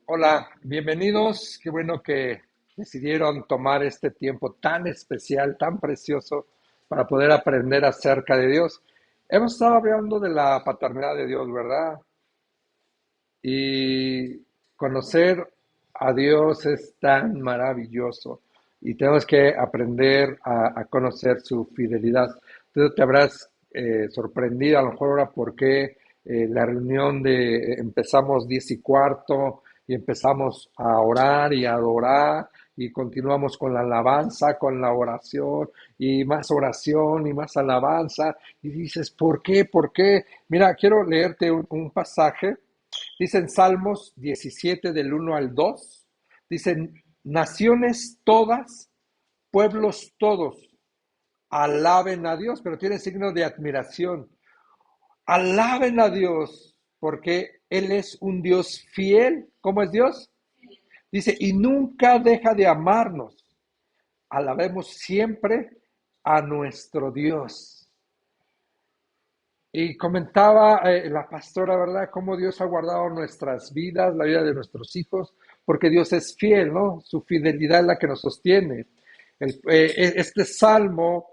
Hola, bienvenidos. Qué bueno que decidieron tomar este tiempo tan especial, tan precioso, para poder aprender acerca de Dios. Hemos estado hablando de la paternidad de Dios, ¿verdad? Y conocer a Dios es tan maravilloso y tenemos que aprender a conocer su fidelidad. Entonces te habrás sorprendido a lo mejor ahora por qué la reunión de empezamos 10:15 y empezamos a orar y a adorar y continuamos con la alabanza, con la oración y más alabanza. Y dices, ¿por qué? ¿Por qué? Mira, quiero leerte un pasaje. Dicen Salmos 17 del 1 al 2. Dicen, naciones todas, pueblos todos, alaben a Dios, pero tiene signo de admiración. Alaben a Dios, porque Él es un Dios fiel. ¿Cómo es Dios? Dice, y nunca deja de amarnos. Alabemos siempre a nuestro Dios. Y comentaba la pastora, ¿verdad? Cómo Dios ha guardado nuestras vidas, la vida de nuestros hijos, porque Dios es fiel, ¿no? Su fidelidad es la que nos sostiene. Este salmo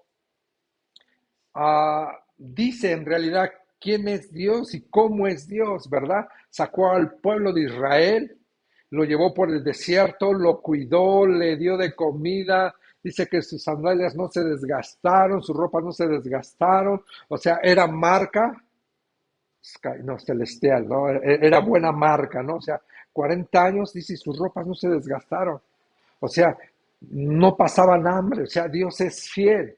dice en realidad quién es Dios y cómo es Dios, ¿verdad? Sacó al pueblo de Israel, lo llevó por el desierto, lo cuidó, le dio de comida. Dice que sus sandalias no se desgastaron, sus ropas no se desgastaron, o sea, era marca no, celestial, ¿no? Era buena marca, ¿no? O sea, 40 años, dice, y sus ropas no se desgastaron. O sea, no pasaban hambre, o sea, Dios es fiel.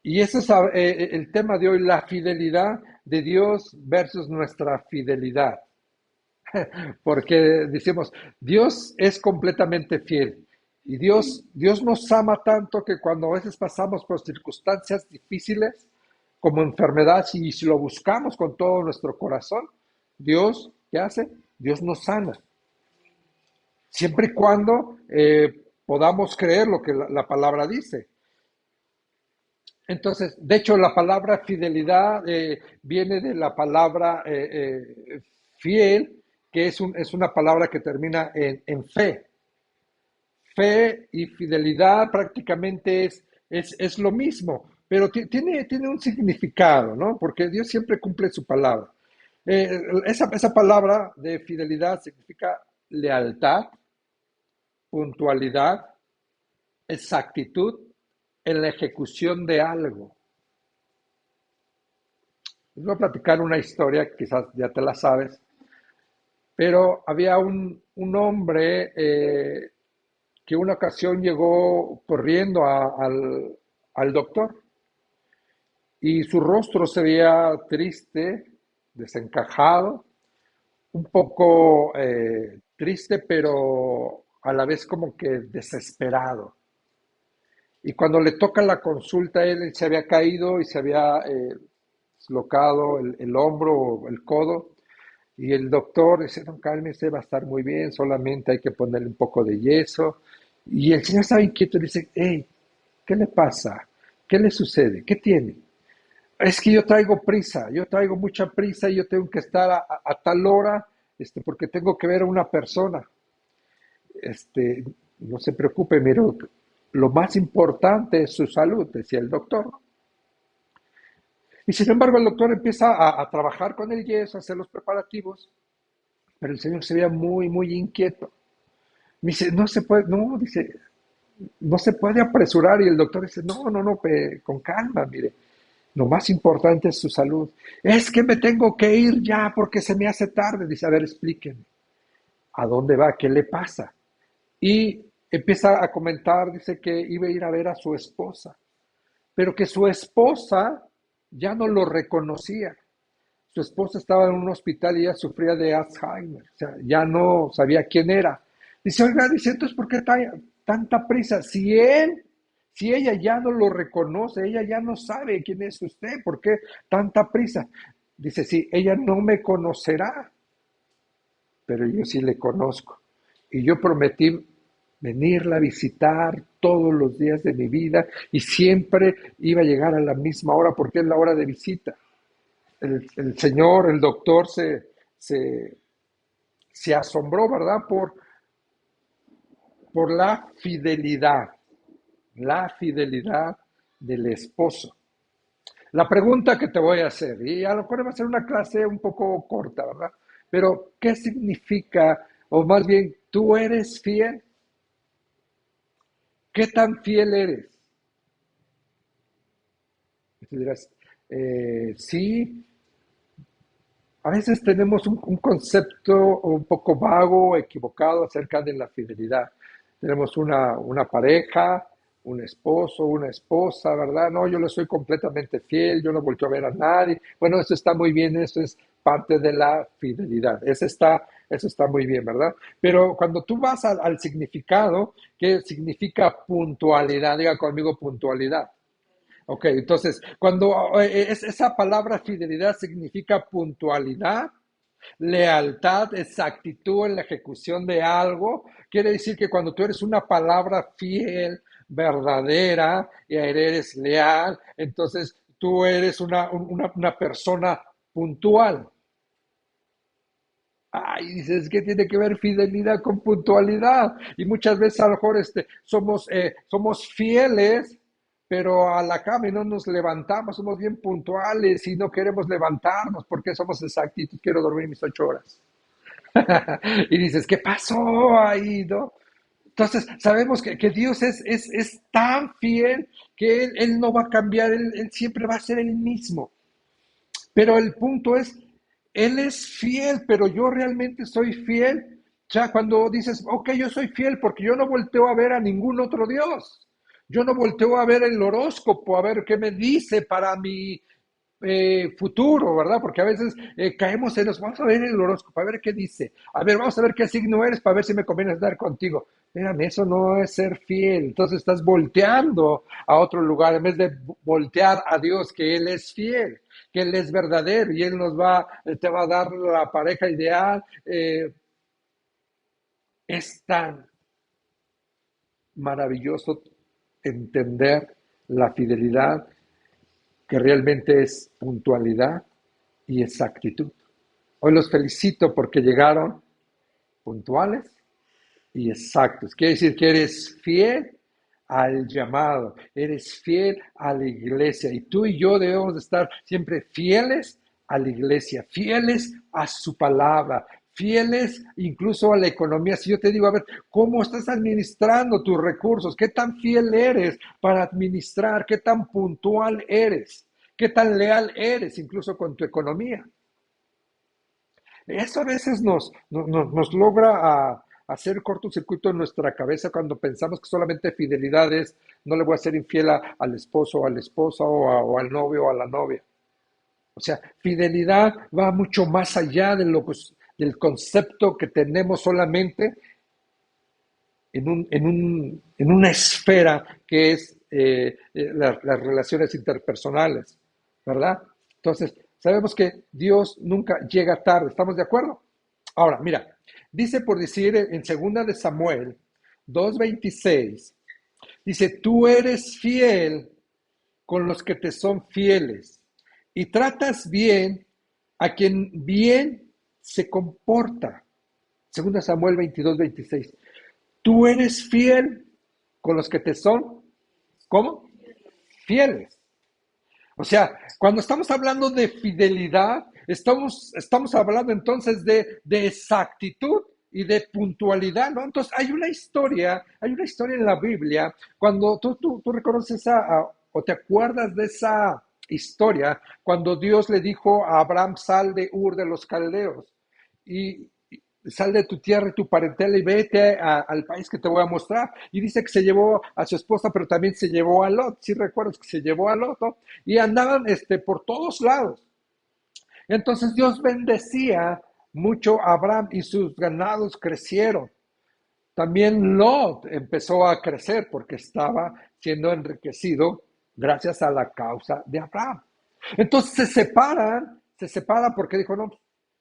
Y ese es el tema de hoy, la fidelidad de Dios versus nuestra fidelidad. Porque decimos, Dios es completamente fiel. Y Dios nos ama tanto que cuando a veces pasamos por circunstancias difíciles, como enfermedad, si lo buscamos con todo nuestro corazón, Dios, ¿qué hace? Dios nos sana. Siempre y cuando podamos creer lo que la palabra dice. Entonces, de hecho, la palabra fidelidad viene de la palabra fiel, que es una palabra que termina en fe. Fe y fidelidad prácticamente es lo mismo, pero tiene un significado, ¿no? Porque Dios siempre cumple su palabra. Esa palabra de fidelidad significa lealtad, puntualidad, exactitud en la ejecución de algo. Les voy a platicar una historia, quizás ya te la sabes, pero había un hombre que una ocasión llegó corriendo al doctor y su rostro se veía triste, desencajado, un poco triste, pero a la vez como que desesperado. Y cuando le toca la consulta, él se había caído y se había dislocado el hombro o el codo. Y el doctor dice, no, cálmese, va a estar muy bien, solamente hay que ponerle un poco de yeso. Y el señor estaba inquieto y dice, hey, ¿qué le pasa? ¿Qué le sucede? ¿Qué tiene? Es que yo traigo prisa, yo traigo mucha prisa y yo tengo que estar a tal hora, porque tengo que ver a una persona. Este, no se preocupe, mire, lo más importante es su salud, decía el doctor. Y sin embargo, el doctor empieza a trabajar con el yeso, a hacer los preparativos, pero el señor se veía muy, muy inquieto. Me dice, no se puede, no, dice, no se puede apresurar. Y el doctor dice, no, no, no, con calma, mire, lo más importante es su salud. Es que me tengo que ir ya porque se me hace tarde. Dice, a ver, explíqueme, ¿a dónde va? ¿Qué le pasa? Y empieza a comentar, dice que iba a ir a ver a su esposa, pero que su esposa ya no lo reconocía. Su esposa estaba en un hospital y ella sufría de Alzheimer, o sea, ya no sabía quién era. Dice, oiga, dice, entonces, ¿por qué tanta prisa? Si ella ya no lo reconoce, ella ya no sabe quién es usted, ¿por qué tanta prisa? Dice, sí, ella no me conocerá, pero yo sí le conozco. Y yo prometí venirla a visitar todos los días de mi vida y siempre iba a llegar a la misma hora porque es la hora de visita. El señor, el doctor, se se asombró, ¿verdad? Por la fidelidad del esposo. La pregunta que te voy a hacer, y a lo mejor va a ser una clase un poco corta, ¿verdad? Pero, ¿qué significa, o más bien, tú eres fiel? ¿Qué tan fiel eres? Y tú dirás, sí, a veces tenemos un concepto un poco vago, equivocado acerca de la fidelidad. Tenemos una pareja, un esposo, una esposa, ¿verdad? No, yo le soy completamente fiel, yo no vuelto a ver a nadie. Bueno, eso está muy bien, eso es parte de la fidelidad. Eso está muy bien, ¿verdad? Pero cuando tú vas al significado, ¿qué significa puntualidad? Diga conmigo puntualidad. Ok, entonces, cuando esa palabra fidelidad significa puntualidad, lealtad, exactitud en la ejecución de algo, quiere decir que cuando tú eres una palabra fiel, verdadera, y eres leal, entonces tú eres una persona puntual. Ay, dices, ¿qué tiene que ver fidelidad con puntualidad? Y muchas veces a lo mejor somos fieles, pero a la cama y no nos levantamos, somos bien puntuales y no queremos levantarnos porque somos exactitud, quiero dormir mis 8 horas. Y dices, ¿qué pasó ahí, no? Entonces, sabemos que Dios es tan fiel que Él no va a cambiar, Él siempre va a ser el mismo. Pero el punto es, Él es fiel, pero yo realmente soy fiel. Ya cuando dices, ok, yo soy fiel porque yo no volteo a ver a ningún otro Dios. Yo no volteo a ver el horóscopo, a ver qué me dice para mi futuro, ¿verdad? Porque a veces caemos en los, vamos a ver el horóscopo, a ver qué dice. A ver, vamos a ver qué signo eres para ver si me conviene estar contigo. Mírame, eso no es ser fiel. Entonces estás volteando a otro lugar en vez de voltear a Dios, que Él es fiel, que Él es verdadero y Él te va a dar la pareja ideal. Es tan maravilloso entender la fidelidad que realmente es puntualidad y exactitud. Hoy los felicito porque llegaron puntuales y exactos. Quiere decir que eres fiel al llamado, eres fiel a la iglesia y tú y yo debemos de estar siempre fieles a la iglesia, fieles a su palabra, fieles incluso a la economía. Si yo te digo, a ver, ¿cómo estás administrando tus recursos? ¿Qué tan fiel eres para administrar? ¿Qué tan puntual eres? ¿Qué tan leal eres incluso con tu economía? Eso a veces nos logra hacer cortocircuito en nuestra cabeza cuando pensamos que solamente fidelidad es, no le voy a ser infiel al esposo o a la esposa o al novio o a la novia. O sea, fidelidad va mucho más allá del concepto que tenemos solamente en una esfera que es las relaciones interpersonales, ¿verdad? Entonces, sabemos que Dios nunca llega tarde, ¿estamos de acuerdo? Ahora, mira, dice por decir en segunda de Samuel 2:26, dice, tú eres fiel con los que te son fieles y tratas bien a quien bien se comporta. Segunda Samuel 22:26. Tú eres fiel con los que te son, ¿cómo? Fieles. O sea, cuando estamos hablando de fidelidad, estamos hablando entonces de exactitud y de puntualidad, ¿no? Entonces, hay una historia en la Biblia, cuando tú reconoces o te acuerdas de esa historia, cuando Dios le dijo a Abraham, sal de Ur de los Caldeos, y sal de tu tierra y tu parentela y vete al país que te voy a mostrar. Y dice que se llevó a su esposa, pero también se llevó a Lot. Si recuerdas que se llevó a Lot, ¿no? Y andaban por todos lados. Entonces Dios bendecía mucho a Abraham y sus ganados crecieron. También Lot empezó a crecer porque estaba siendo enriquecido gracias a la causa de Abraham. Entonces se separan porque dijo, no,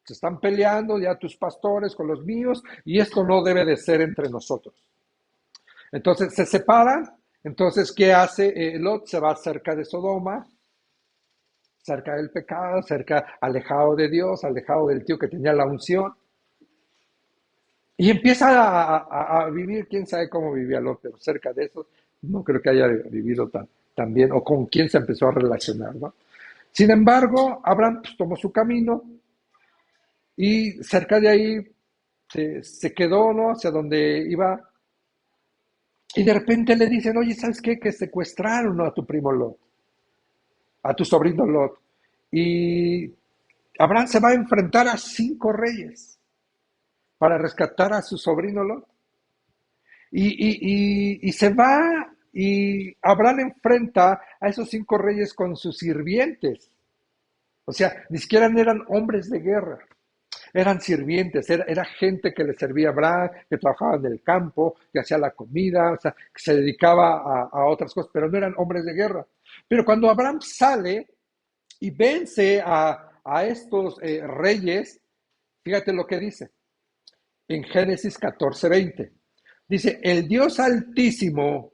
se están peleando ya tus pastores con los míos y esto no debe de ser entre nosotros. Entonces se separan, entonces ¿qué hace Lot? Se va cerca de Sodoma, cerca del pecado, cerca, alejado de Dios, alejado del tío que tenía la unción. Y empieza a vivir, quién sabe cómo vivía Lot, pero cerca de eso no creo que haya vivido tan bien, o con quién se empezó a relacionar, ¿no? Sin embargo, Abraham pues, tomó su camino y cerca de ahí se quedó, ¿no? Hacia donde iba. Y de repente le dicen, oye, ¿sabes qué? Que secuestraron, ¿no? A tu primo Lot, a tu sobrino Lot. Y Abraham se va a enfrentar a 5 reyes para rescatar a su sobrino Lot. Y se va y Abraham enfrenta a esos 5 reyes con sus sirvientes. O sea, ni siquiera eran hombres de guerra, eran sirvientes, era gente que le servía a Abraham, que trabajaba en el campo, que hacía la comida, o sea, que se dedicaba a otras cosas, pero no eran hombres de guerra. Pero cuando Abraham sale y vence a estos reyes, fíjate lo que dice en Génesis 14:20. Dice, el Dios Altísimo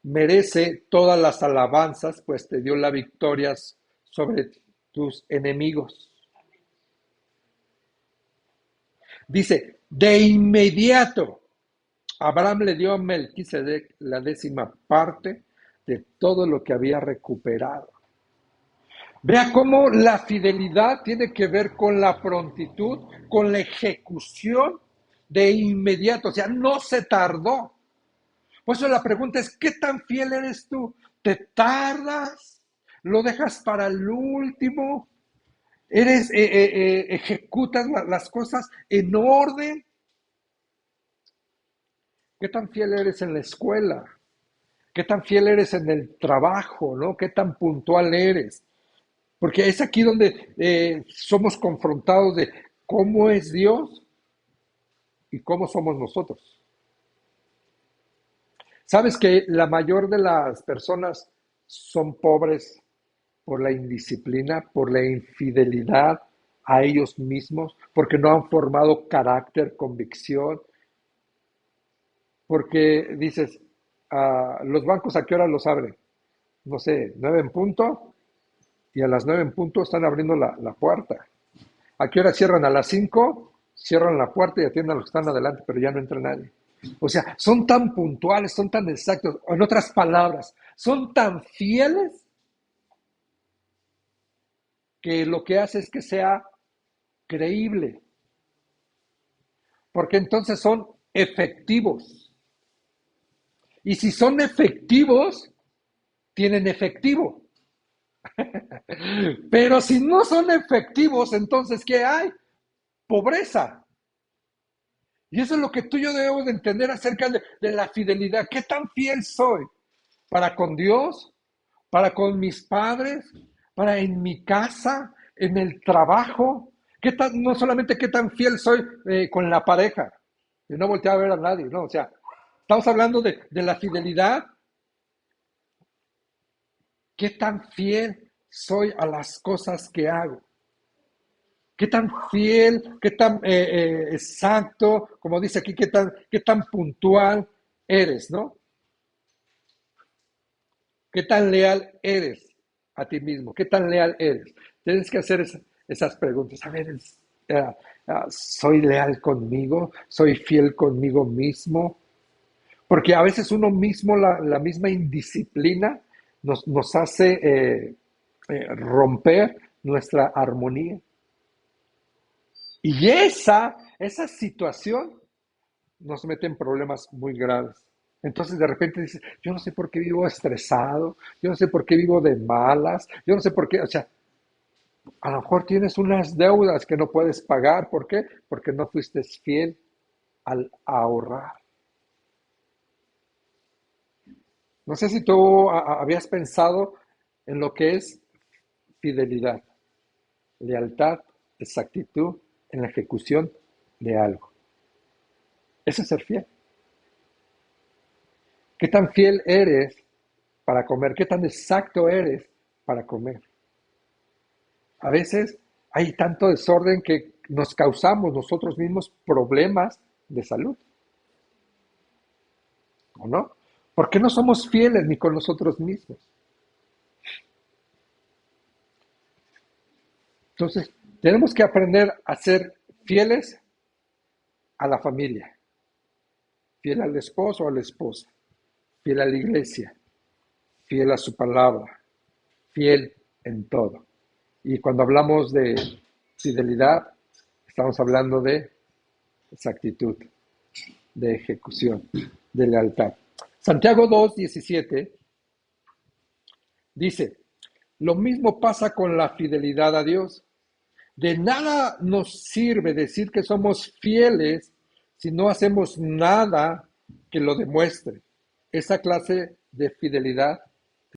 merece todas las alabanzas, pues te dio la victoria sobre tus enemigos. Dice, de inmediato, Abraham le dio a Melquisedec la 10ª parte de todo lo que había recuperado. Vea cómo la fidelidad tiene que ver con la prontitud, con la ejecución de inmediato, o sea, no se tardó. Por eso la pregunta es, ¿qué tan fiel eres tú? ¿Te tardas? ¿Lo dejas para el último? ¿Ejecutas las cosas en orden? ¿Qué tan fiel eres en la escuela? ¿Qué tan fiel eres en el trabajo? ¿No? ¿Qué tan puntual eres? Porque es aquí donde somos confrontados de cómo es Dios y cómo somos nosotros. ¿Sabes que la mayor de las personas son pobres por la indisciplina, por la infidelidad a ellos mismos, porque no han formado carácter, convicción? Porque dices, los bancos a qué hora los abren? No sé, 9 en punto, y a las 9 en punto están abriendo la puerta. ¿A qué hora cierran? A las 5, cierran la puerta y atienden a los que están adelante, pero ya no entra nadie. O sea, son tan puntuales, son tan exactos, en otras palabras, son tan fieles que lo que hace es que sea creíble, porque entonces son efectivos. Y si son efectivos, tienen efectivo. Pero si no son efectivos, entonces, ¿qué hay? Pobreza. Y eso es lo que tú y yo debemos de entender acerca de la fidelidad. ¿Qué tan fiel soy para con Dios, para con mis padres, para en mi casa, en el trabajo? No solamente qué tan fiel soy con la pareja, y no voltear a ver a nadie, ¿no? O sea, estamos hablando de la fidelidad. ¿Qué tan fiel soy a las cosas que hago? ¿Qué tan fiel, qué tan exacto, como dice aquí, qué tan puntual eres, ¿no? ¿Qué tan leal eres a ti mismo? ¿Qué tan leal eres? Tienes que hacer esas preguntas. A ver, ¿soy leal conmigo? ¿Soy fiel conmigo mismo? Porque a veces uno mismo, la misma indisciplina, nos hace romper nuestra armonía. Y esa situación nos mete en problemas muy graves. Entonces de repente dices, yo no sé por qué vivo estresado, yo no sé por qué vivo de malas, yo no sé por qué, o sea, a lo mejor tienes unas deudas que no puedes pagar. ¿Por qué? Porque no fuiste fiel al ahorrar. No sé si tú habías pensado en lo que es fidelidad, lealtad, exactitud en la ejecución de algo. Eso es ser fiel. ¿Qué tan fiel eres para comer? ¿Qué tan exacto eres para comer? A veces hay tanto desorden que nos causamos nosotros mismos problemas de salud, ¿o no? Porque no somos fieles ni con nosotros mismos. Entonces, tenemos que aprender a ser fieles a la familia, fiel al esposo o a la esposa, fiel a la iglesia, fiel a su palabra, fiel en todo. Y cuando hablamos de fidelidad, estamos hablando de exactitud, de ejecución, de lealtad. Santiago 2:17 dice, lo mismo pasa con la fidelidad a Dios. De nada nos sirve decir que somos fieles si no hacemos nada que lo demuestre. Esa clase de fidelidad